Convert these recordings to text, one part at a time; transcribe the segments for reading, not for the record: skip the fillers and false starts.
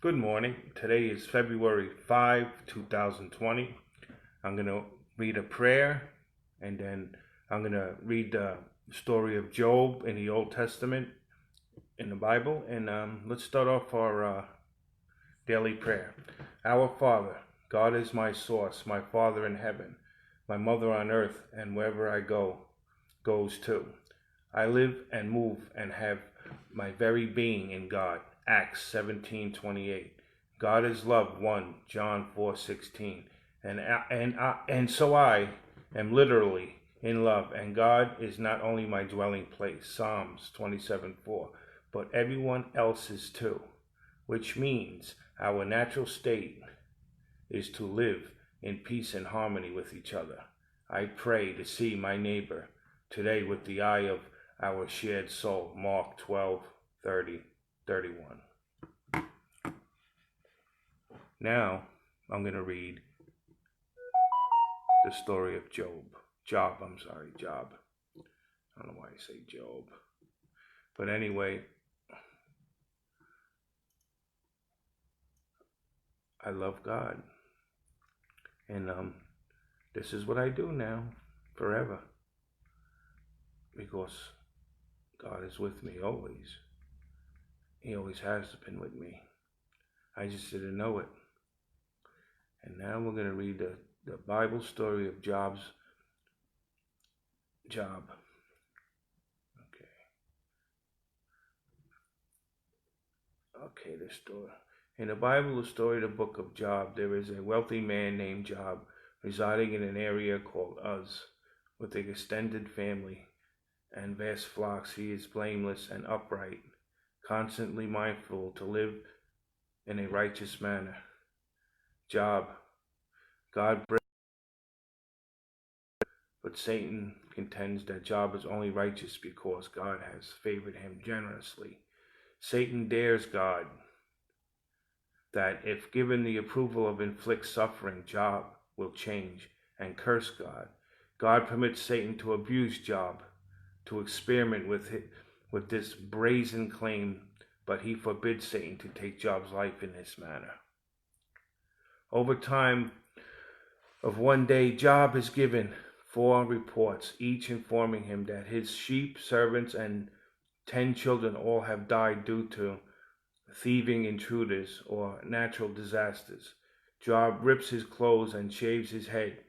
Good morning. Today is February 5, 2020. I'm going to read a prayer and then I'm going to read the story of Job in the Old Testament in the Bible. And let's start off our daily prayer. Our Father, God is my source, my Father in heaven, my mother on earth, and wherever I go, goes too. I live and move and have my very being in God. Acts 17:28. God is love. 1 John 4:16. And so I am literally in love, and God is not only my dwelling place. Psalms 27:4. But everyone else's too, which means our natural state is to live in peace and harmony with each other. I pray to see my neighbor today with the eye of our shared soul. Mark 12:30-31. Now I'm going to read the story of Job. Job. I don't know why I say Job. But anyway, I love God. And this is what I do now, forever. Because God is with me always. He always has been with me. I just didn't know it. And now we're going to read the Bible story of Job. Okay, this story. In the Bible, the story of the book of Job, there is a wealthy man named Job residing in an area called Uz with an extended family and vast flocks. He is blameless and upright, constantly mindful to live in a righteous manner. Job, God breaks, but Satan contends that Job is only righteous because God has favored him generously. Satan dares God that if given the approval of inflict suffering, Job will change and curse God. God permits Satan to abuse Job, to experiment with this brazen claim, but he forbids Satan to take Job's life in this manner. Over time of one day, Job is given 4 reports, each informing him that his sheep, servants, and 10 children all have died due to thieving intruders or natural disasters. Job rips his clothes and shaves his head.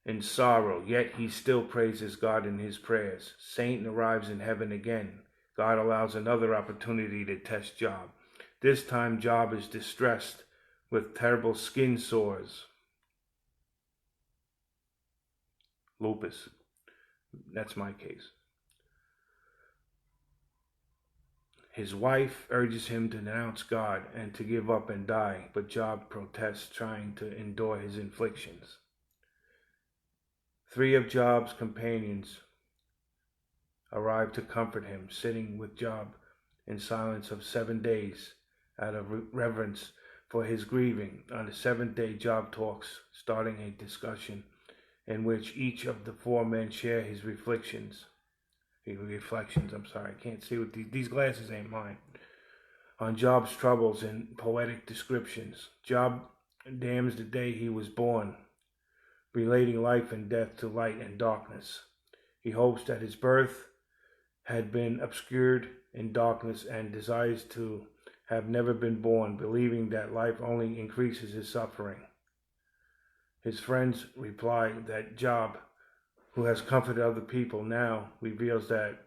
In sorrow, yet he still praises God in his prayers. Satan arrives in heaven again. God allows another opportunity to test Job. This time, Job is distressed with terrible skin sores. Lupus. That's my case. His wife urges him to denounce God and to give up and die, but Job protests, trying to endure his inflictions. 3 of Job's companions arrive to comfort him, sitting with Job in silence of 7 days out of reverence for his grieving. On the 7th day, Job talks, starting a discussion in which each of the 4 men share his reflections. I can't see with these glasses ain't mine. On Job's troubles in poetic descriptions. Job damns the day he was born, relating life and death to light and darkness. He hopes that his birth had been obscured in darkness and desires to have never been born, believing that life only increases his suffering. His friends reply that Job, who has comforted other people, now reveals that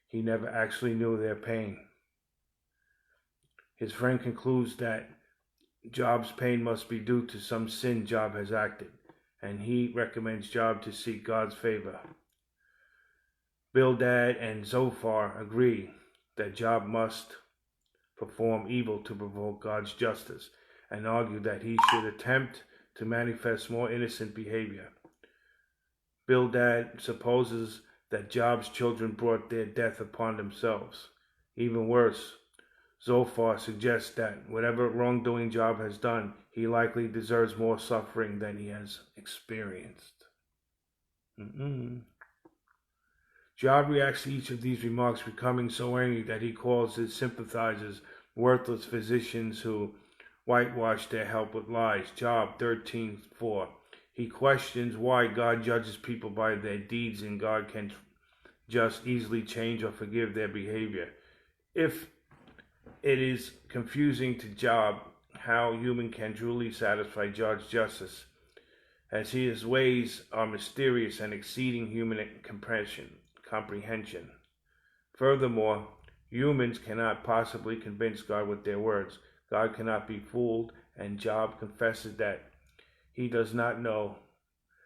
he never actually knew their pain. His friend concludes that Job's pain must be due to some sin Job has acted, and he recommends Job to seek God's favor. Bildad and Zophar agree that Job must perform evil to provoke God's justice, and argue that he should attempt to manifest more innocent behavior. Bildad supposes that Job's children brought their death upon themselves. Even worse, Zophar suggests that whatever wrongdoing Job has done, he likely deserves more suffering than he has experienced. Job reacts to each of these remarks, becoming so angry that he calls his sympathizers worthless physicians who whitewash their help with lies. Job 13:4. He questions why God judges people by their deeds and God can just easily change or forgive their behavior. If it is confusing to Job how human can truly satisfy God's justice, as his ways are mysterious and exceeding human comprehension. Furthermore, humans cannot possibly convince God with their words. God cannot be fooled, and Job confesses that he does not know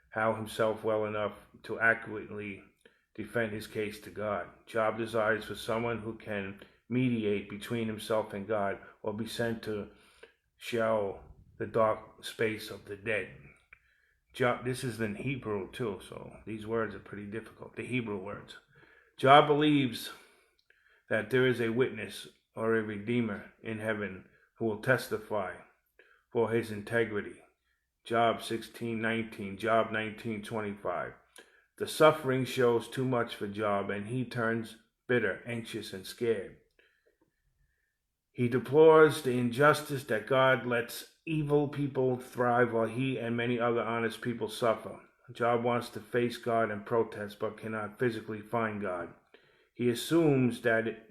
how himself well enough to accurately defend his case to God. Job desires for someone who can mediate between himself and God, or be sent to Sheol, the dark space of the dead. Job, this is in Hebrew too, so these words are pretty difficult, the Hebrew words. Job believes that there is a witness or a redeemer in heaven who will testify for his integrity. Job 16:19, Job 19:25. The suffering shows too much for Job, and he turns bitter, anxious, and scared. He deplores the injustice that God lets evil people thrive while he and many other honest people suffer. Job wants to face God and protest, but cannot physically find God. He assumes that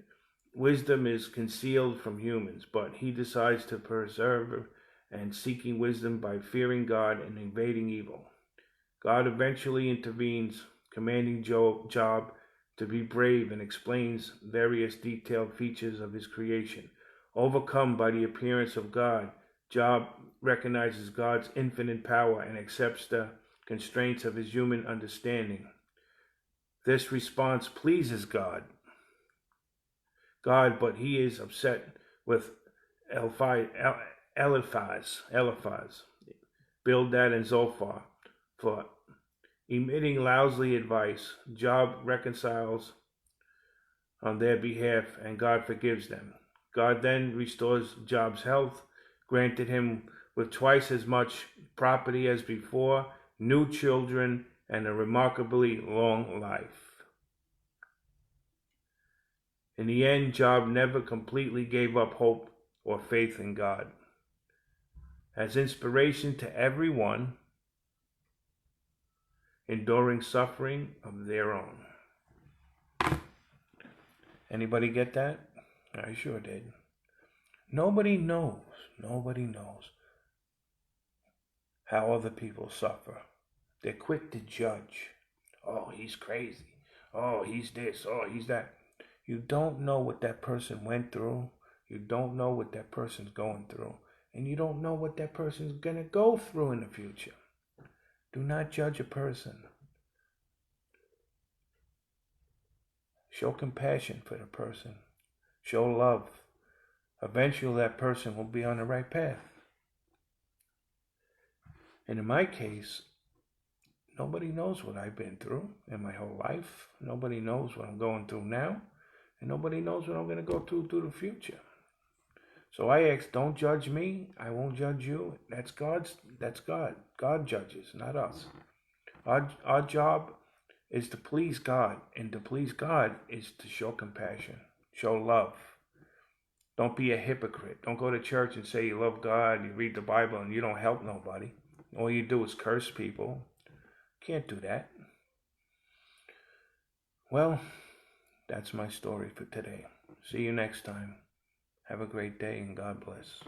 wisdom is concealed from humans, but he decides to persevere and seeking wisdom by fearing God and evading evil. God eventually intervenes, commanding Job to be brave, and explains various detailed features of his creation. Overcome by the appearance of God, Job recognizes God's infinite power and accepts the constraints of his human understanding. This response pleases God, but he is upset with Eliphaz, Bildad, and Zophar for emitting lousy advice. Job reconciles on their behalf, and God forgives them. God then restores Job's health, granted him with twice as much property as before, new children, and a remarkably long life. In the end, Job never completely gave up hope or faith in God. As inspiration to everyone enduring suffering of their own. Anybody get that? I sure did. Nobody knows how other people suffer. They're quick to judge. Oh, he's crazy. Oh, he's this. Oh, he's that. You don't know what that person went through. You don't know what that person's going through. And you don't know what that person's going to go through in the future. Do not judge a person. Show compassion for the person. Show love. Eventually that person will be on the right path. And in my case, nobody knows what I've been through in my whole life. Nobody knows what I'm going through now. And nobody knows what I'm going to go through the future. So I ask, don't judge me. I won't judge you. That's God. God judges, not us. Our job is to please God. And to please God is to show compassion, show love. Don't be a hypocrite. Don't go to church and say you love God, you read the Bible, and you don't help nobody. All you do is curse people. Can't do that. Well, that's my story for today. See you next time. Have a great day and God bless.